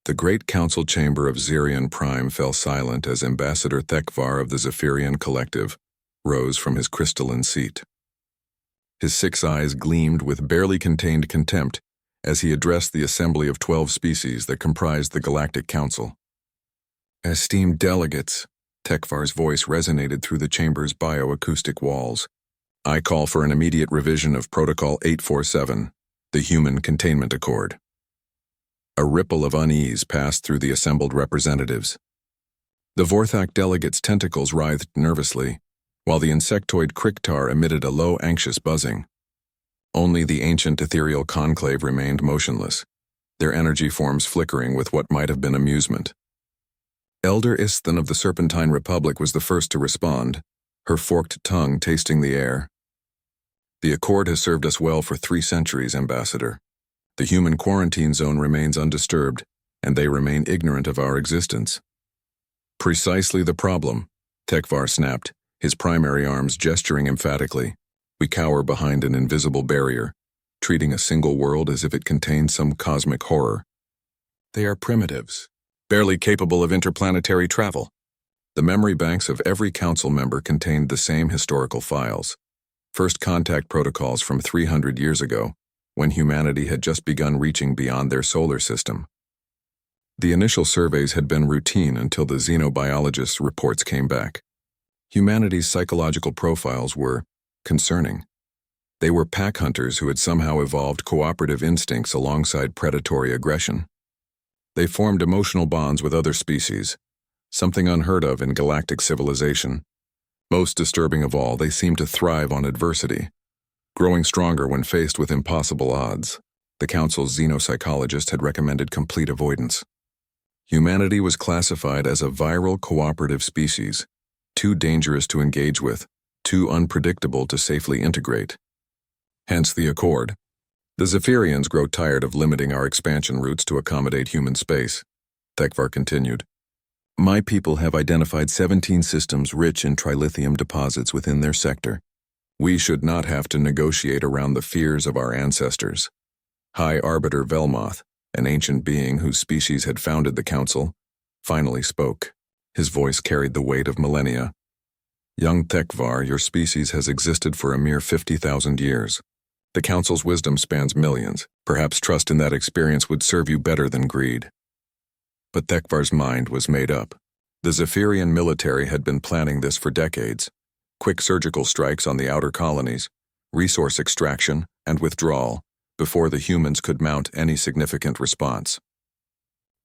The great council chamber of Zirian Prime fell silent as Ambassador Thekvar of the Zephyrian Collective rose from his crystalline seat. His 6 eyes gleamed with barely contained contempt as he addressed the assembly of 12 species that comprised the Galactic Council. Esteemed delegates, Thekvar's voice resonated through the chamber's bioacoustic walls. I call for an immediate revision of Protocol 847, the Human Containment Accord. A ripple of unease passed through the assembled representatives. The Vorthak delegates' tentacles writhed nervously, while the insectoid Kriktar emitted a low, anxious buzzing. Only the ancient ethereal conclave remained motionless, their energy forms flickering with what might have been amusement. Elder Isthan of the Serpentine Republic was the first to respond, her forked tongue tasting the air. The Accord has served us well for 3 centuries, Ambassador. The human quarantine zone remains undisturbed, and they remain ignorant of our existence. Precisely the problem, Thekvar snapped, his primary arms gesturing emphatically. We cower behind an invisible barrier, treating a single world as if it contained some cosmic horror. They are primitives, barely capable of interplanetary travel. The memory banks of every council member contained the same historical files. First contact protocols from 300 years ago, when humanity had just begun reaching beyond their solar system. The initial surveys had been routine until the xenobiologists' reports came back. Humanity's psychological profiles were concerning. They were pack hunters who had somehow evolved cooperative instincts alongside predatory aggression. They formed emotional bonds with other species, something unheard of in galactic civilization. Most disturbing of all, they seemed to thrive on adversity, growing stronger when faced with impossible odds. The Council's xenopsychologist had recommended complete avoidance. Humanity was classified as a viral cooperative species, too dangerous to engage with, too unpredictable to safely integrate. Hence the Accord. The Zephyrians grow tired of limiting our expansion routes to accommodate human space, Thekvar continued. My people have identified 17 systems rich in trilithium deposits within their sector. We should not have to negotiate around the fears of our ancestors. High Arbiter Velmoth, an ancient being whose species had founded the Council, finally spoke. His voice carried the weight of millennia. Young Thekvar, your species has existed for a mere 50,000 years. The Council's wisdom spans millions. Perhaps trust in that experience would serve you better than greed. But Thekvar's mind was made up. The Zephyrian military had been planning this for decades. Quick surgical strikes on the outer colonies, resource extraction, and withdrawal, before the humans could mount any significant response.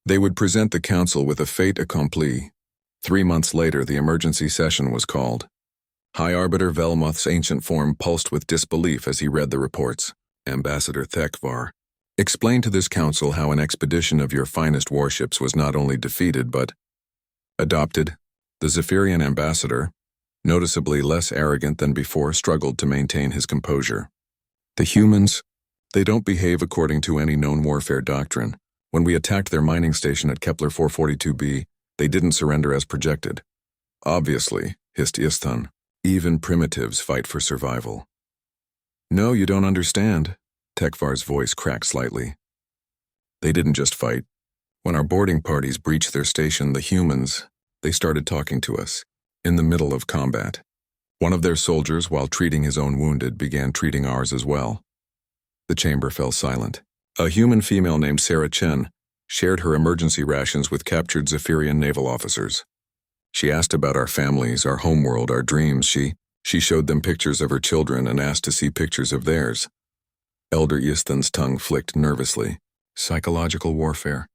They would present the Council with a fait accompli. 3 months later, the emergency session was called. High Arbiter Velmoth's ancient form pulsed with disbelief as he read the reports. Ambassador Thekvar, explain to this Council how an expedition of your finest warships was not only defeated but adopted. The Zephyrian ambassador, noticeably less arrogant than before, struggled to maintain his composure. The humans, they don't behave according to any known warfare doctrine. When we attacked their mining station at Kepler 442b, they didn't surrender as projected. Obviously, hissed Isthan, even primitives fight for survival. No, you don't understand, Thekvar's voice cracked slightly. They didn't just fight. When our boarding parties breached their station, the humans, they started talking to us. In the middle of combat, one of their soldiers, while treating his own wounded, began treating ours as well. The chamber fell silent. A human female named Sarah Chen shared her emergency rations with captured Zephyrian naval officers. She asked about our families, our homeworld, our dreams. She showed them pictures of her children and asked to see pictures of theirs. Elder Isthan's tongue flicked nervously. Psychological warfare.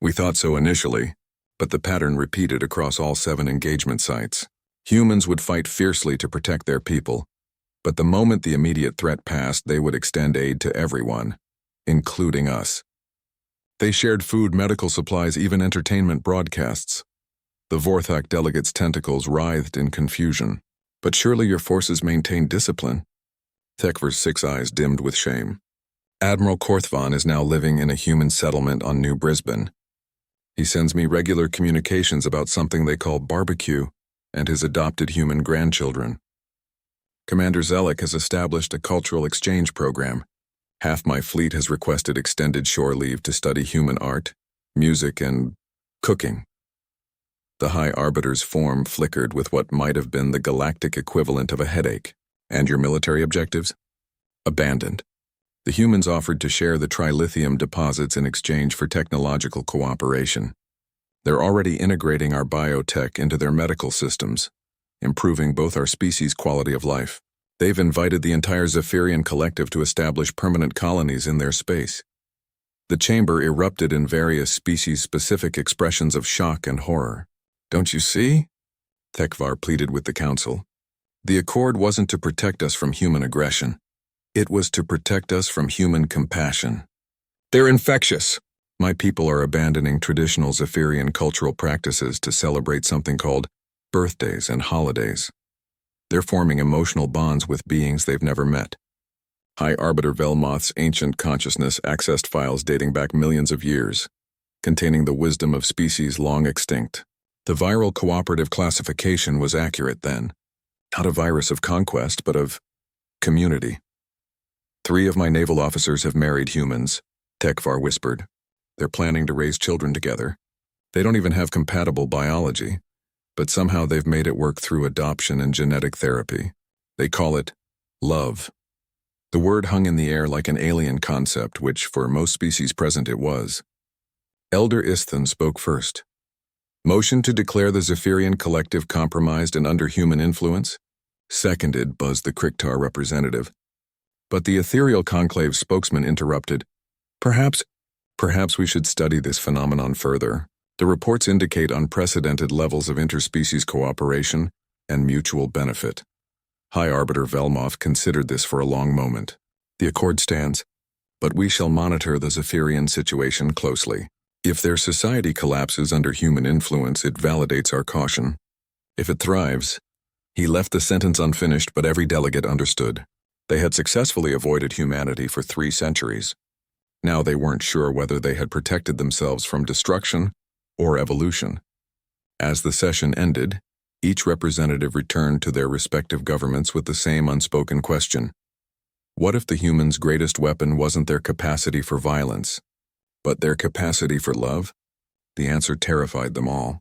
We thought so initially, but the pattern repeated across all 7 engagement sites. Humans would fight fiercely to protect their people, but the moment the immediate threat passed, they would extend aid to everyone, including us. They shared food, medical supplies, even entertainment broadcasts. The Vorthak delegates' tentacles writhed in confusion. But surely your forces maintain discipline. Thekvar's 6 eyes dimmed with shame. Admiral Korthvan is now living in a human settlement on New Brisbane. He sends me regular communications about something they call barbecue and his adopted human grandchildren. Commander Zelek has established a cultural exchange program. Half my fleet has requested extended shore leave to study human art, music, and cooking. The High Arbiter's form flickered with what might have been the galactic equivalent of a headache. And your military objectives? Abandoned. The humans offered to share the trilithium deposits in exchange for technological cooperation. They're already integrating our biotech into their medical systems, improving both our species' quality of life. They've invited the entire Zephyrian collective to establish permanent colonies in their space. The chamber erupted in various species-specific expressions of shock and horror. Don't you see? Thekvar pleaded with the council. The accord wasn't to protect us from human aggression. It was to protect us from human compassion. They're infectious. My people are abandoning traditional Zephyrian cultural practices to celebrate something called birthdays and holidays. They're forming emotional bonds with beings they've never met. High Arbiter Velmoth's ancient consciousness accessed files dating back millions of years, containing the wisdom of species long extinct. The viral cooperative classification was accurate then. Not a virus of conquest, but of community. 3 of my naval officers have married humans, Thekvar whispered. They're planning to raise children together. They don't even have compatible biology, but somehow they've made it work through adoption and genetic therapy. They call it love. The word hung in the air like an alien concept, which for most species present it was. Elder Isthan spoke first. Motion to declare the Zephyrian collective compromised and under human influence? Seconded, buzzed the Kriktar representative. But the ethereal conclave spokesman interrupted. Perhaps we should study this phenomenon further. The reports indicate unprecedented levels of interspecies cooperation and mutual benefit. High Arbiter Velmoth considered this for a long moment. The accord stands, but we shall monitor the Zephyrian situation closely. If their society collapses under human influence, it validates our caution. If it thrives, he left the sentence unfinished, but every delegate understood. They had successfully avoided humanity for 3 centuries. Now they weren't sure whether they had protected themselves from destruction or evolution. As the session ended, each representative returned to their respective governments with the same unspoken question. What if the humans' greatest weapon wasn't their capacity for violence, but their capacity for love? The answer terrified them all.